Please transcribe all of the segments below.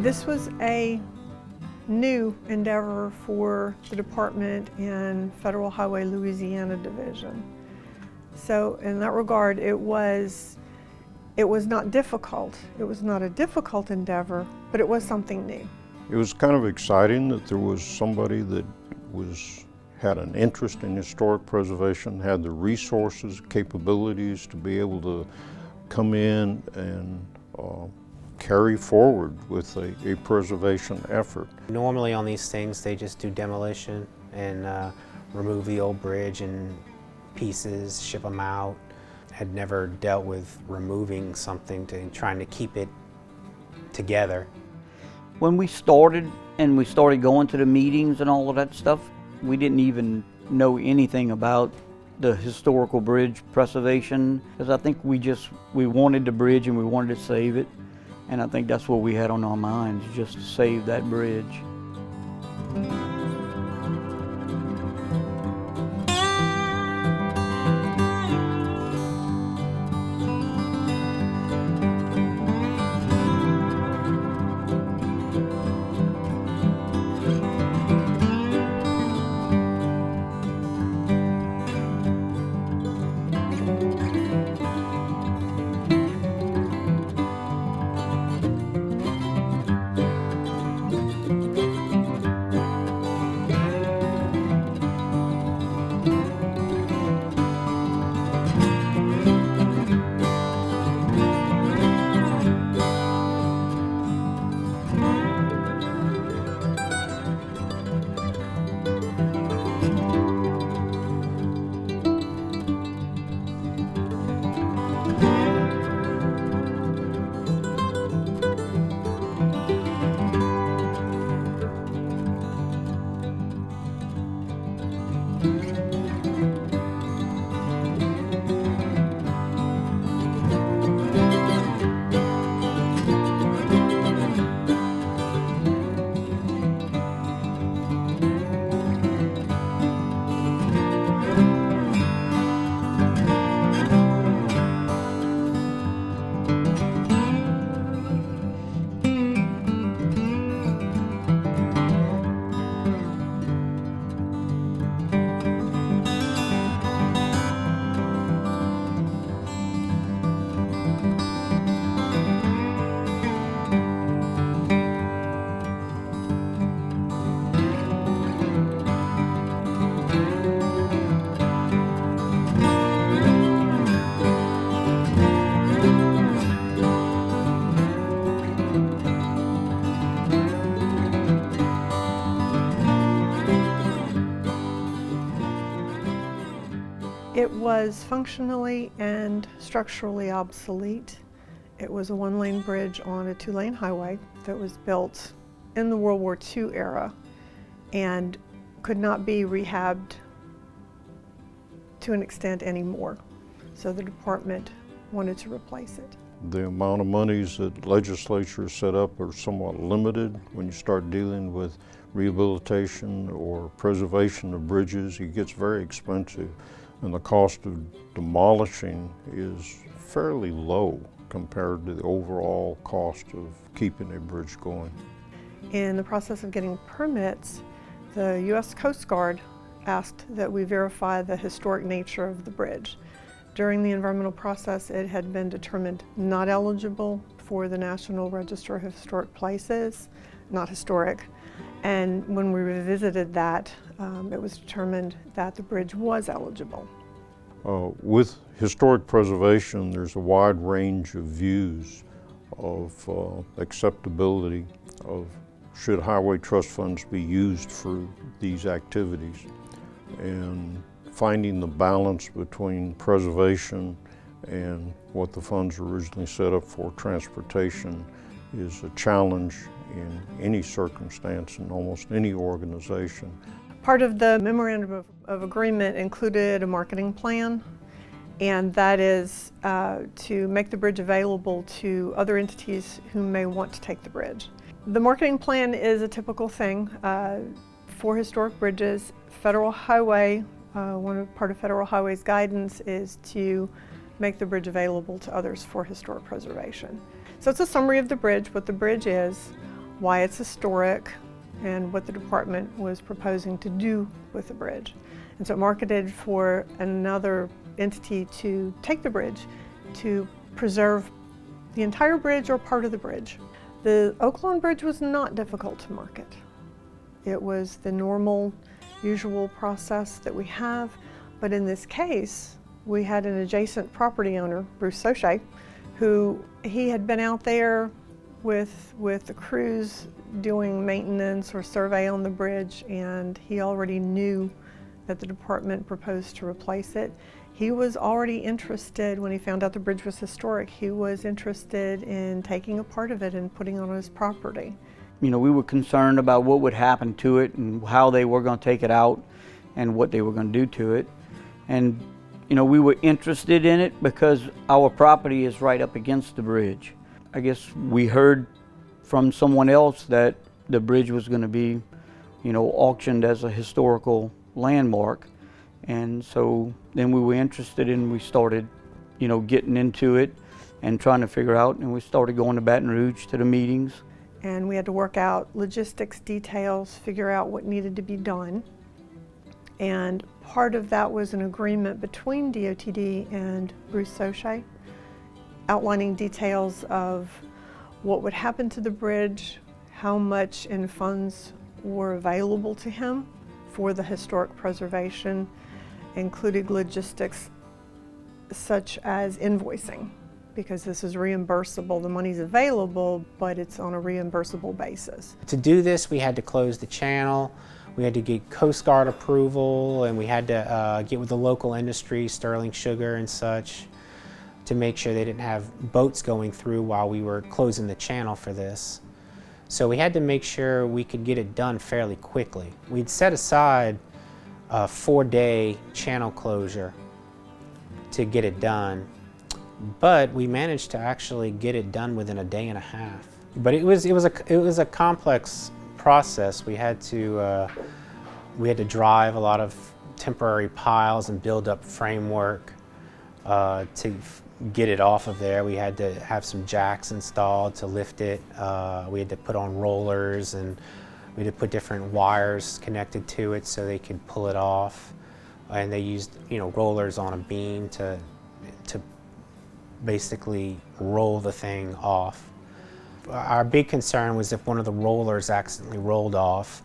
This was a new endeavor for the department in Federal Highway Louisiana Division. So in that regard, it was not difficult. It was not a difficult endeavor, but it was something new. It was kind of exciting that there was somebody that had an interest in historic preservation, had the resources, capabilities to be able to come in and carry forward with a preservation effort. Normally on these things they just do demolition and remove the old bridge in pieces, ship them out. Had never dealt with removing something and trying to keep it together. When we started and we started going to the meetings and all of that stuff, we didn't even know anything about the historical bridge preservation, because I think we wanted the bridge and we wanted to save it, and I think that's what we had on our minds, just to save that bridge. It was functionally and structurally obsolete. It was a one-lane bridge on a two-lane highway that was built in the World War II era and could not be rehabbed to an extent anymore. So the department wanted to replace it. The amount of monies that legislatures set up are somewhat limited when you start dealing with rehabilitation or preservation of bridges. It gets very expensive, and the cost of demolishing is fairly low compared to the overall cost of keeping a bridge going. In the process of getting permits, the U.S. Coast Guard asked that we verify the historic nature of the bridge. During the environmental process, it had been determined not eligible for the National Register of Historic Places, not historic. And when we revisited that, it was determined that the bridge was eligible. With historic preservation, there's a wide range of views of acceptability of should highway trust funds be used for these activities. And finding the balance between preservation and what the funds originally set up for, transportation, is a challenge in any circumstance in almost any organization. Part of the memorandum of agreement included a marketing plan, and that is to make the bridge available to other entities who may want to take the bridge. The marketing plan is a typical thing for historic bridges. Federal Highway, part of Federal Highway's guidance is to make the bridge available to others for historic preservation. So it's a summary of the bridge, what the bridge is, why it's historic, and what the department was proposing to do with the bridge. And so it marketed for another entity to take the bridge to preserve the entire bridge or part of the bridge. The Oaklawn Bridge was not difficult to market. It was the normal, usual process that we have, but in this case, we had an adjacent property owner, Bruce Sochet, who he had been out there with the crews doing maintenance or survey on the bridge, and he already knew that the department proposed to replace it. He was already interested, when he found out the bridge was historic, he was interested in taking a part of it and putting it on his property. You know, we were concerned about what would happen to it and how they were going to take it out and what they were going to do to it. And, you know, we were interested in it because our property is right up against the bridge. I guess we heard from someone else that the bridge was going to be, you know, auctioned as a historical landmark. And so then we were interested and we started, you know, getting into it and trying to figure out, and we started going to Baton Rouge to the meetings. And we had to work out logistics details, figure out what needed to be done. And part of that was an agreement between DOTD and Bruce Sochet, outlining details of what would happen to the bridge, how much in funds were available to him for the historic preservation, including logistics such as invoicing, because this is reimbursable. The money's available, but it's on a reimbursable basis. To do this, we had to close the channel, we had to get Coast Guard approval, and we had to get with the local industry, Sterling Sugar and such, to make sure they didn't have boats going through while we were closing the channel for this. So we had to make sure we could get it done fairly quickly. We'd set aside a 4-day channel closure to get it done, but we managed to actually get it done within a day and a half. But it was a complex process. We had to drive a lot of temporary piles and build up framework to get it off of there. We had to have some jacks installed to lift it. We had to put on rollers, and we had to put different wires connected to it so they could pull it off. And they used, you know, rollers on a beam to basically roll the thing off. Our big concern was if one of the rollers accidentally rolled off,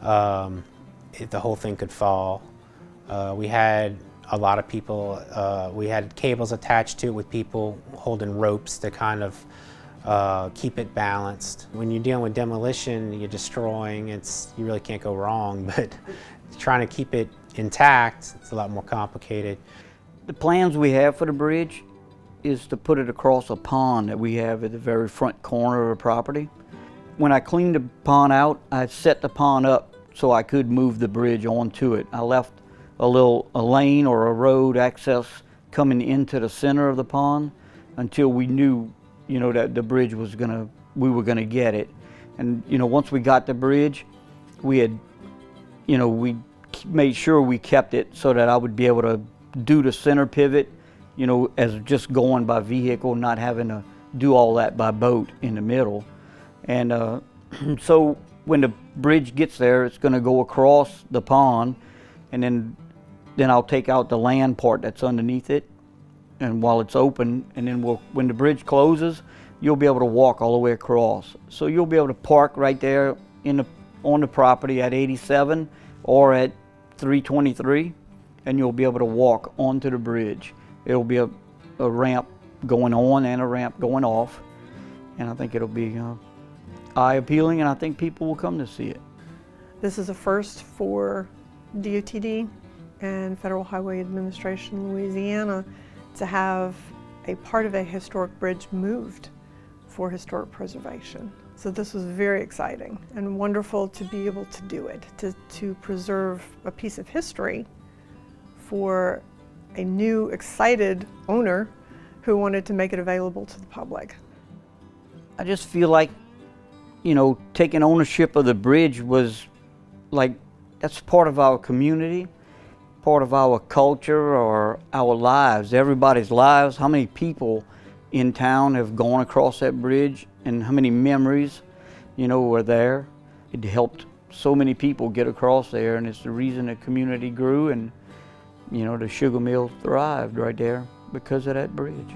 the whole thing could fall. We had a lot of people, we had cables attached to it with people holding ropes to kind of keep it balanced. When you're dealing with demolition, you're destroying, you really can't go wrong, but trying to keep it intact, it's a lot more complicated. The plans we have for the bridge is to put it across a pond that we have at the very front corner of the property. When I cleaned the pond out, I set the pond up so I could move the bridge onto it. I left a lane or a road access coming into the center of the pond until we knew, you know, that the bridge was we were gonna get it. And, you know, once we got the bridge, we had, you know, we made sure we kept it so that I would be able to do the center pivot, you know, as just going by vehicle, not having to do all that by boat in the middle. And so when the bridge gets there, it's gonna go across the pond, and then I'll take out the land part that's underneath it, and while it's open, and then when the bridge closes, you'll be able to walk all the way across. So you'll be able to park right there on the property at 87 or at 323, and you'll be able to walk onto the bridge. It'll be a ramp going on and a ramp going off, and I think it'll be eye-appealing, and I think people will come to see it. This is a first for DOTD and Federal Highway Administration Louisiana to have a part of a historic bridge moved for historic preservation. So this was very exciting and wonderful to be able to do it, to preserve a piece of history for a new, excited owner who wanted to make it available to the public. I just feel like, you know, taking ownership of the bridge was like, that's part of our community, part of our culture or our lives, everybody's lives. How many people in town have gone across that bridge and how many memories you know, were there. It helped so many people get across there, and it's the reason the community grew, and, you know, the sugar mill thrived right there because of that bridge.